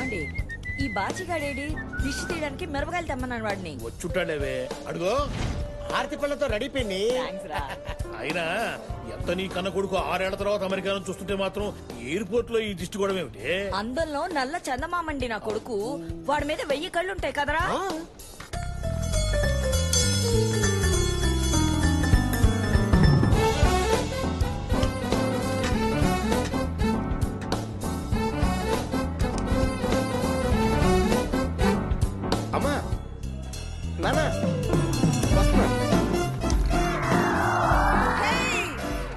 ఏమండి ఈ బాచిగాడేడి దిష్టి తీయడానికి మిరపకాయలు తెమ్మన్నాను వాడిని. వచ్చుంటాడేవే అడుగో. ఆర్తి పళ్ళతో రెడీ పిన్ని. అయినా ఎంత నీ కన్న కొడుకు 6 ఏళ్ల తర్వాత అమెరికా నుంచి చూస్తుంటే మాత్రం ఎయిర్పోర్ట్ లో ఈ దిష్టి కూడా ఏమిటి? అందంలో నల్ల చందమామండి నా కొడుకు. వాడి మీద 1000 కళ్ళుంటాయి కదరా. అమ్మా నాన్న వస్తున్నా.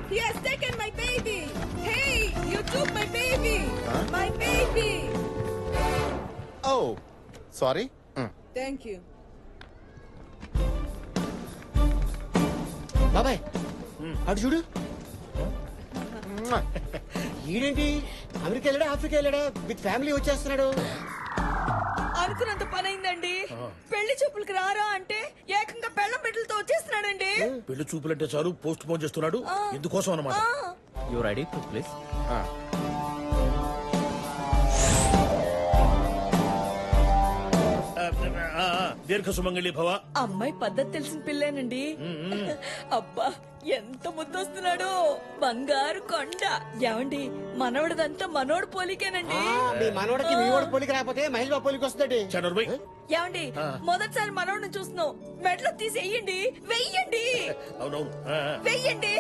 He has taken my baby. Hey, you took my baby. My baby. Oh sorry. Thank you. బాబాయ్ అటు చూడు. ఈడేంటి అమెరికా వెళ్ళాడా ఆఫ్రికా వెళ్ళాడా విత్ ఫ్యామిలీ వచ్చేస్తున్నాడు. అనుకున్నంత పని అయిందండి. పెళ్లి చూపులకి రారా అంటే ఏకంగా పెళ్ళం బిడ్డలతో వచ్చేస్తున్నాడండి. పెళ్లి చూపులంటే చాలు పోస్ట్ పోన్ చేస్తున్నాడు. ఎందుకోసం అన్నమాట. You ready to please. దీర్ఘ సుమంగళి భవ. అమ్మాయి పద్ధతి తెలిసిన పిల్లేనండి. అబ్బా ఎంత ముద్దొస్తున్నాడో. బంగారు కొండ. ఏమండి మనవడదంతా మనోడు పోలికేనండి. మీ మనోడికి మీ వాడు పోలికి రాకపోతే మహేష్ బాబు పోలికి వస్తాడు. చనర్బై ఏమండి మొదటిసారి మనోడిని చూస్తున్నావు. మెడలో తీసేయండి. వెయ్యండి అవునవును. వెయ్యండి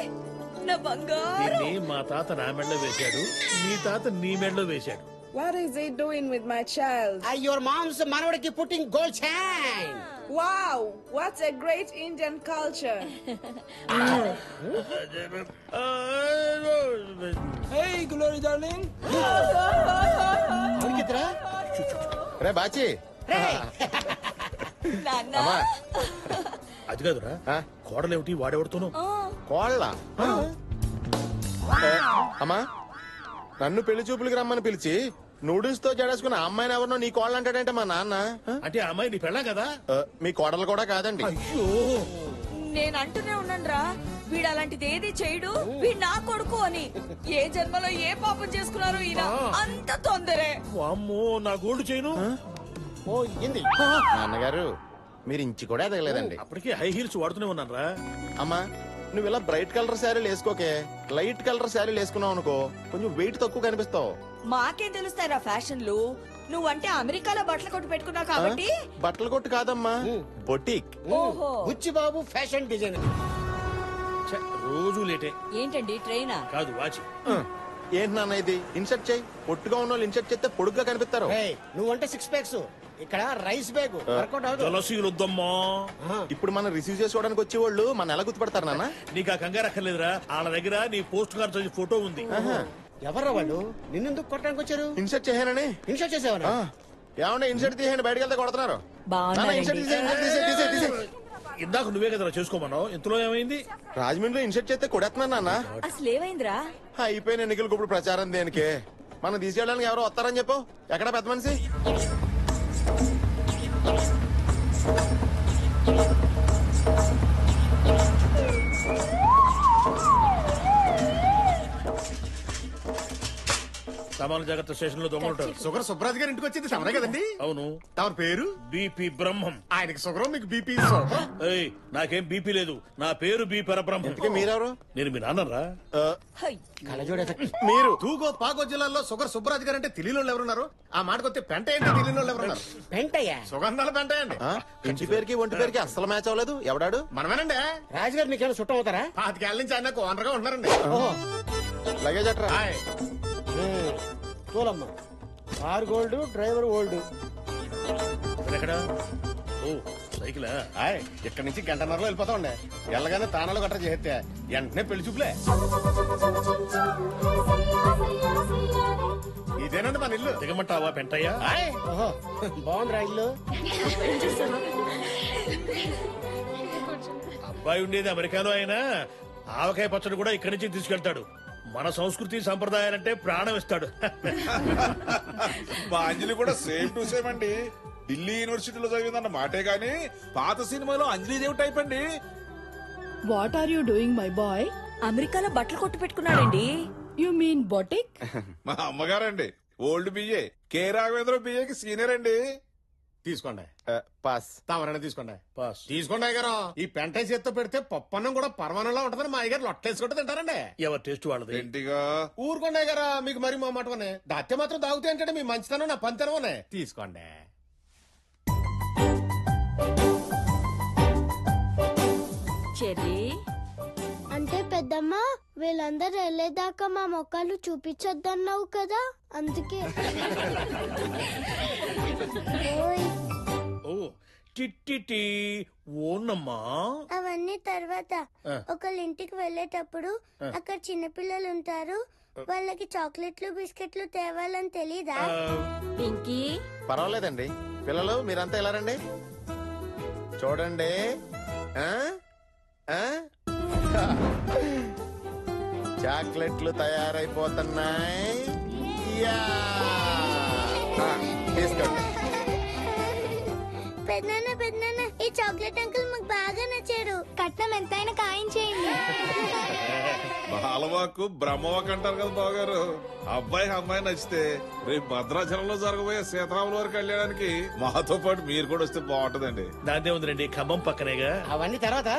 నా బంగారు. దీన్ని మా తాత నా మెడలో వేశాడు, మీ తాత నీ మెడలో వేశాడు. What is he doing with my child? Your mom's మనోడికి putting gold chain. Wow, what a great Indian culture. Hey, Glory darling. ఉరికిద్రా? రే బాచి. నాన్న అది కాదురా, కోడలేమిటి వాడెవడుతోనూ. కోళ్ళ అమ్మా నన్ను పెళ్లి చూపులకి రమ్మని పిలిచి నూడిల్స్ తో జడేసుకున్న అమ్మాయిని ఎవరినో నీ కోళ్ళు అంటాడంటే మా నాన్న. అంటే ఆ అమ్మాయి నీ పెళ్ళాం కదా. మీ కోడలు కూడా కాదండి. అయ్యో నేను అంటూనే ఉన్నానురా, వీడు అలాంటిది ఏది చేయడు, వీడు నా కొడుకు అని. ఏ జన్మలో ఏ పాపం చేసుకున్నారో ఈయన. అంత తొందరే. అమ్మో నా గోల్డ్ చేయను. ఓ ఇంది నాన్నగారు మీరు ఇంచి కూడా ఎదగలేదండి. అప్పటికే హై హీల్స్ వాడుతూనే ఉన్నాను రా. అమ్మా నువ్వు ఇలా బ్రైట్ కలర్ శారీలు వేసుకోకే, లైట్ కలర్ శారీలు వేసుకున్నావు అనుకో కొంచెం వెయిట్ తక్కువ కనిపిస్తావు. మాకేం తెలుస్తారా ఫ్యాషన్లు. నువ్వంటే అమెరికాలో బట్టలు కొట్టు పెట్టుకున్నావు కాబట్టి. బట్టలు కొట్టు కాదమ్మా, బొటిక్. ఓహో బుచ్చి బాబు ఫ్యాషన్ డిజైనర్. రోజు లేటే. ఏంటండి ట్రైనా? కాదు వాచి. ఏంటి నాన్న ఇది? ఇన్సర్ట్ చేయి. పొట్టుగా ఉన్న వాళ్ళు ఇన్సర్ట్ చేస్తే పొడుగ్గా కనిపిస్తారు. నువ్వంటే 6 ప్యాక్స్, ఇక్కడ రైస్ బ్యాగ్ వర్కౌట్ అవుతుంది. తులసీలు వద్దమ్మా. ఇప్పుడు మనం రిసీవ్ చేసుకోవడానికి వచ్చేవాళ్ళు మన ఎలా గుర్తుపడతారు నాన్న? నీకు ఆ కంగారు అక్కర్లేదురా, వాళ్ళ దగ్గర నీ పోస్ట్ కార్డ్ సైజ్ ఫోటో ఉంది. ఎవర్రా వాళ్ళు నిన్నెందుకు కొట్టడానికి వచ్చారు? ఇన్సర్ట్ చేయాలని. ఇన్షర్ట్ చేసావా? ఏమన్నా ఇన్సర్ట్ తీసేయండి, బయటకు వెళ్తే కొడుతున్నారు. బాగున్నారండి. ఇన్సర్ట్ తీసేయండి. ఇందాక నువ్వే కదరా చేసుకోమన్నావు, ఇంతలో ఏమైంది? రాజమండ్రిలో ఇన్సర్ట్ చేస్తే కొడేస్తున్నాను నాన్న. అసలు ఏమైందిరా? అయిపోయిన ఎన్నికలకు ఇప్పుడు ప్రచారం దేనికి? మనం తీసుకెళ్ళడానికి ఎవరో వస్తారని చెప్పు. ఎక్కడ పెద్ద మనిషి? సామాన్య జాగ్రత్త స్టేషన్ లో దొంగలుంటారు. షుగర్ సుబ్రాజ్ గారి ఇంటికి వచ్చింది సమరే కదండి? అవును. తమ పేరు? బీపీ బ్రహ్మం. ఆయనకి షుగర్, మీకు బీపీ. ఏయ్, నాకేం బీపీ లేదు, నా పేరు బి పరబ్రహ్మం. మీరెవరు? నేను మీ నాన్నరా. కళ్ళజోడు ఎఫెక్ట్. మీరు తూగో పాగో జిల్లాలో షుగర్ సుబ్రాజ్ గారు అంటే తెలియని వాళ్ళు ఎవరున్నారు? ఆ మాటకొస్తే పెంట ఏంటి తెలియని వాళ్ళు ఎవరున్నారు? పెంటయ్యా సుగంధాల పెంట అండి. ఇంటి పేరుకి ఒంటి పేరుకి అస్సలు మ్యాచ్ అవ్వలేదు. ఎవడాడు? మనమేనండి. రాజుగారు మీకేమైనా చుట్టం అవుతారా? 5 ఏళ్ల నుంచి ఆయన ఓనర్ గా ఉన్నారండి. లగేజ్ అట్రా. హాయ్. తోలమ్మ. Car gold, driver old. ఎక్కడ? ఓ సైకిలా? హాయ్. ఇక్కడ నుంచి గంటన్నరలో వెళ్ళిపోతామండి. వెళ్ళగానే తానాలు గట్రా చేస్తే వెంటనే పెళ్లి చూపులే. ఇదేనండి మన ఇల్లు. దిగమంటావా పెంటయ్యా? హాయ్. ఓహో బాగుందిరా ఇల్లు. అబ్బాయి ఉండేది అమెరికాలో అయినా ఆవకాయ పచ్చడి కూడా ఇక్కడి నుంచి తీసుకెళ్తాడు. మన సంస్కృతి సంప్రదాయాలంటే ప్రాణం ఇస్తాడు. మా అంజలి కూడా సేమ్ టు సేమ్ అండి. ఢిల్లీ యూనివర్సిటీలో చదివిందన్న మాటే గాని పాత సినిమాలో అంజలిదేవి టైప్ అండి. What are you doing, my boy? అమెరికాలో బట్టలు కొట్టు పెట్టుకున్నాడండి. You mean boutique? మా అమ్మగారండి ఓల్డ్ బిఏ కె రాఘవేంద్ర బిఏకి సీనియర్ అండి. తీసుకోండి, పాస్. తమరైనా తీసుకోండి. పాస్. తీసుకోండి అయ్యగారు. ఈ పెంట చేత్తో పెడితే పప్పన్నం కూడా పరమానంలో ఉంటదని మా అయ్యగారు లొట్టేసుకుంటూ తింటారండి. ఎవరి టేస్ట్ వాళ్ళది. ఏంటిగా ఊరుకోండి అయ్యగారు, మీకు మరి మా మాటనే దాత్తే మాత్రం దాగుతాయి అంటే మీ మంచితనం నా పంతనమనే. తీసుకోండి. చెర్రీ అంటే పెద్దమ్మ వీళ్ళందరూ వెళ్ళేదాకా మా మొక్కలు చూపించొద్దన్నావు కదా అందుకే. ఓయ్, ఓ టిట్టి ఓనమ్మా. అవన్నీ తర్వాత ఒకళ్ళ ఇంటికి వెళ్ళేటప్పుడు అక్కడ చిన్నపిల్లలు ఉంటారు, వాళ్ళకి చాక్లెట్లు బిస్కెట్లు తేవాలని తెలీదా? పింకీ పర్వాలేదండి పిల్లలు, మీరంతా ఎలా రండి. చూడండి, ఆ? ఆ? చాక్లెట్లు తయారైపోతున్నాయి. యా! ఆ, తీసుకోండి. పెద్దనాన్న ఈ చాక్లెట్ అంకుల్ మాకు బాగా నచ్చాడు. కట్నం ఎంతైనా ఖాయం చేయండి. బాలవాకు బ్రహ్మవాక్ అంటారు కదా బావగారు. అబ్బాయికి అమ్మాయి నచ్చితే రేపు భద్రాచలంలో జరగబోయే సీతారాముల వారి కళ్యాణానికి మాతో పాటు మీరు కూడా వస్తే బాగుంటదండి. దాందే ఉందిరండి, ఖమ్మం పక్కనేగా. అవన్నీ తర్వాత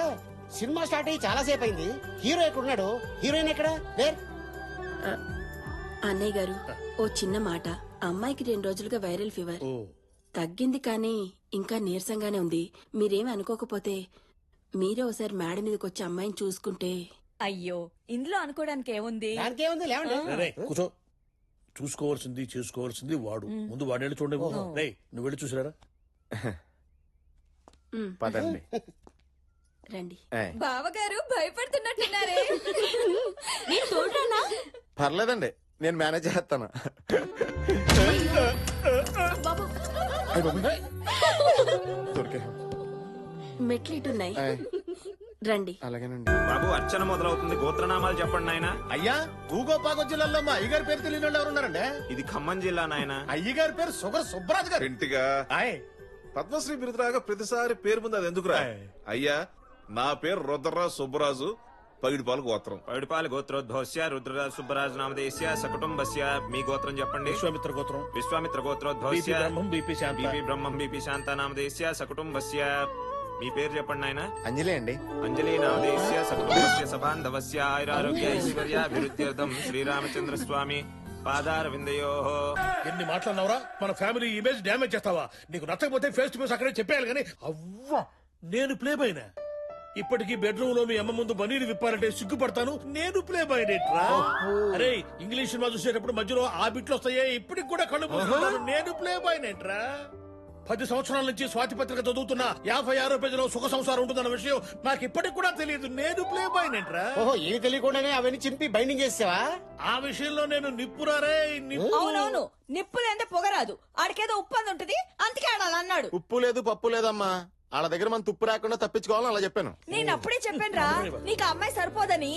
సినిమా స్టార్ట్ అయ్యి చాలా సేపు అయింది. హీరో ఎక్కడున్నాడు? హీరోయిన్ ఎక్కడ? అన్నయ్య గారు ఓ చిన్న మాట. అమ్మాయికి 2 రోజులుగా వైరల్ ఫీవర్ ఓ తగ్గింది, కానీ ఇంకా నీరసంగానే ఉంది. మీరేమి అనుకోకపోతే మీరే ఒకసారి మేడ మీదకి వచ్చి అమ్మాయిని చూసుకుంటే. అయ్యో ఇందులో అనుకోవడానికి ఏముంది? దానికేముంది, లేవండి. రేయ్, కూర్చో. చూసుకోవాల్సింది చేసుకోవాల్సింది వాడు. ముందు వాడేళ్ళు చూడండి. రేయ్, నువ్వు వెళ్ళి చూసిరారా. పదండి. రండి. బావగారు భయపడుతున్నట్టున్నారే. పర్లేదండి, నేను మేనేజ్ చేస్తాను. మెట్లు ఇటున్నాయి, రండి. అలాగేనండి. బాబు అర్చన మొదలవుతుంది, గోత్రనామాలు చెప్పండి నాయన. అయ్యా, భూగోపాగ జిల్లాలో మా అయ్యగారి పేరు తెలియని వాళ్ళు ఎవరున్నారండి? ఇది ఖమ్మం జిల్లా నాయన. అయ్యగారి పేరు సుగర్ సుబ్బరాజు గారు. ఇంటిగా ఆయ్, పద్మశ్రీ బిరుదురాగా ప్రతిసారి పేరు ముందు అది ఎందుకురా? అయ్యా, నా పేరు రుద్రరాజు సుబ్బరాజు, పగిడిపాలు గోత్రం. పైడిపాలి గోత్రోద్భవస్య రుద్రరాజ సుబ్బరాజు నామదేశ్య సకుటుంబస్య. మీ గోత్రం చెప్పండి. విశ్వామిత్ర గోత్రం. విశ్వామిత్ర గోత్రోద్భవస్య బ్రహ్మం బీపీ శాంత. బీపీ బ్రహ్మం బీపీ శాంత నామదేశ్య సకుటుంబస్య. మీ పేరు చెప్పండి నాయన. అంజలి అండి. అంజలి నామదేశ్య సకుటుంబస్య సబాంధవస్య ఆయురారోగ్య ఐశ్వర్యాభివృద్ధ్యర్థం శ్రీరామచంద్ర స్వామి పాదార విందయో. ఎన్ని మాట్లాడినవరా? మన ఫ్యామిలీ ఇమేజ్ డ్యామేజ్ చేస్తావా? నీకు నచ్చకపోతే ఫేస్ టు ఫేస్ అక్కడే చెప్పేయాలి కానీ. అవ్వా, నేను ప్లే బాయ్నా? ఇప్పటికీ బెడ్రూమ్ లో మీ అమ్మ ముందు బనీలు విప్పారంటే సిగ్గుపడతాను. నేను ప్లే బాయ్నేట్రా? అరే, ఇంగ్లీష్ సినిమా చూసేటప్పుడు మధ్యలో ఆ బిట్లు వస్తాయే, ఇప్పటికి కూడా కళ్ళు మూసుకుంటాను. నేను ప్లే బాయ్నేట్రా? 10 సంవత్సరాల నుంచి స్వాతి పత్రిక చదువుతున్నా 56 పేజీలో సుఖ సంసారం ఉంటుందన్న విషయం నాకు ఇప్పటికి కూడా తెలియదు. నేను ప్లే బాయ్నేట్రా? ఓహో, ఏమి తెలియకుండానే అవన్నీ చింపి బైండింగ్ చేసావా? ఆ విషయంలో నేను నిప్పురారే నిప్పు. అవునవును, నిప్పులేందే పొగరాదు. ఆడికేదో ఉప్పు అని ఉంటది, అందుకే ఆడాలన్నాడు. ఉప్పు లేదు పప్పు లేదమ్మా, వాళ్ళ దగ్గర మనం తుప్పు రాకుండా తప్పించుకోవాలని అలా చెప్పాను. నేను అప్పుడే చెప్పానురా, నీకు ఆ అమ్మాయి సరిపోదని.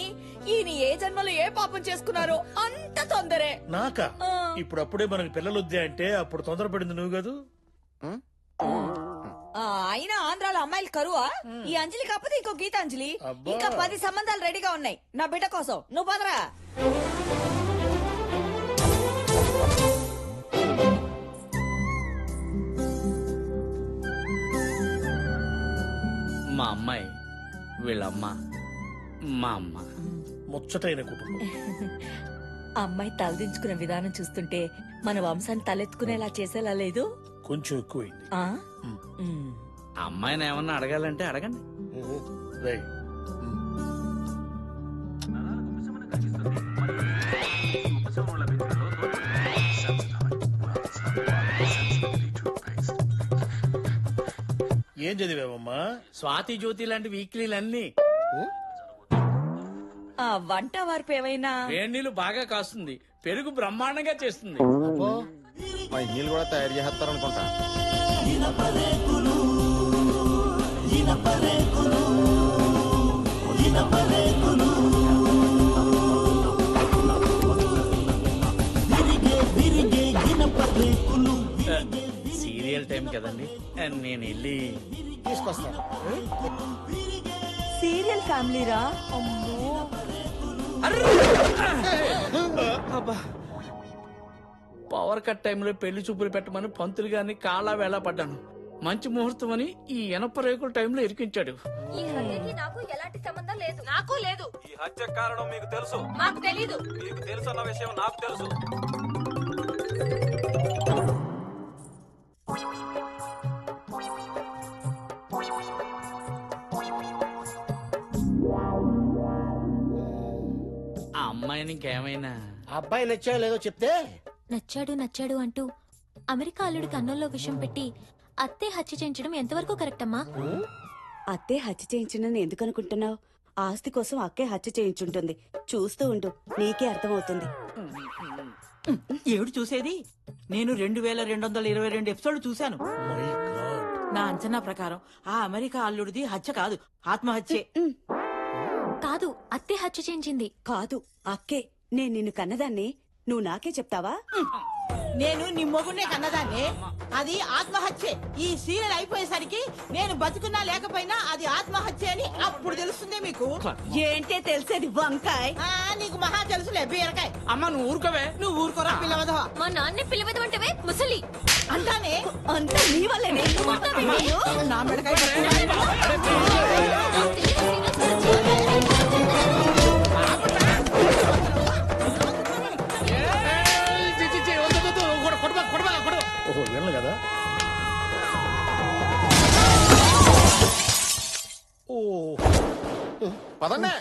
ఈయన ఏ జన్మలో ఏ పాపం చేసుకున్నారో అంత తొందరే. నాకా? ఇప్పుడప్పుడే మనకి పిల్లలు వద్దే అంటే అప్పుడు తొందరపడింది నువ్వు కాదు. అయినా ఆంధ్రాలో అమ్మాయిలు కరువా? ఈ అంజలి కాకపోతే ఇంకో గీతాంజలి. అబ్బా. ఇంకా 10 సంబంధాలు రెడీగా ఉన్నాయి నా బిడ్డ కోసం. నువ్వు పదరా. మా అమ్మాయి, వీళ్ళమ్మ, మా అమ్మ. ముచ్చటైన కుటుంబం. అమ్మాయి తలదించుకునే విధానం చూస్తుంటే మన వంశాన్ని తలెత్తుకునేలా చేసేలా లేదు? కొంచెం ఎక్కువైంది. ఆ? అమ్మాయిని ఏమన్నా అడగాలంటే అడగండి. రేయ్, ఏం చదివావమ్మా? స్వాతి జ్యోతి లాంటి వీక్లీలన్నీ. ఆ వంట వార్పు ఏమైనా? వేణీళ్ళు బాగా కాస్తుంది, పెరుగు బ్రహ్మాండంగా చేస్తుంది. మా ఇన్నీళ్ళు కూడా తయారు చేస్తారనుకుంటా. సీరియల్ టైం కదండి, నేను వెళ్ళి తీసుకొస్తాను. సీరియల్ ఫ్యామిలీరా? అమ్మో, పవర్ కట్ టైంలో పెళ్లి చూపులు పెట్టమని పంతులు గారిని కాళ్ళ వేళ పడ్డాను. మంచి ముహూర్తం అని ఈ ఎనప రేకుల టైంలో ఇరికించాడు. ఈ హత్యకి నాకు ఎలాంటి సంబంధం లేదు. నాకు లేదు. ఈ హత్య కారణం మీకు తెలుసు. మాకు తెలీదు. మీకు తెలుసు అన్న విషయం నాకు తెలుసు. ఆ అమ్మాయిని ఇంకేమైనా అబ్బాయి నచ్చాడో లేదో చెప్తే. నచ్చాడు అంటూ అమెరికా అల్లుడికి అన్నంలో విషం పెట్టి అత్తే హత్య చేయించడం ఎంతవరకు కరెక్ట్ అమ్మా? అత్తే హత్య చేయించిందని ఎందుకు అనుకుంటున్నావు? ఆస్తి కోసం అక్కే హత్య చేయించుంటుంది. చూస్తూ ఉండు, నీకే అర్థమవుతుంది. ఏమిటి చూసేది? నేను 2222 ఎపిసోడ్లు చూశాను. నా అంచనా ప్రకారం ఆ అమెరికా అల్లుడిది హత్య కాదు, ఆత్మహత్యే. కాదు, అత్తే హత్య చేయించింది. కాదు, అక్కే. నేను నిన్ను కన్నదాన్ని, నువ్వు నాకే చెప్తావా? నేను నీ మొగునే కన్నదాన్ని. అది ఆత్మహత్యే. ఈ సీరియల్ అయిపోయేసరికి నేను బతుకున్నా లేకపోయినా అది ఆత్మహత్య అని అప్పుడు తెలుస్తుంది మీకు. ఏంటే తెలిసేది వంకాయ్? నీకు మహా తెలుసులే బీరకాయ. అమ్మ నువ్వు ఊరుకోవే. నువ్వు ఊరుకోరా పిల్లవదవా. మా నాన్నే పిల్లవదవంటవే ముసలి. అంటానే అంతా నీ వల్లనే. నా మెడకాయ ఓహో వినలు కదా. పదండి.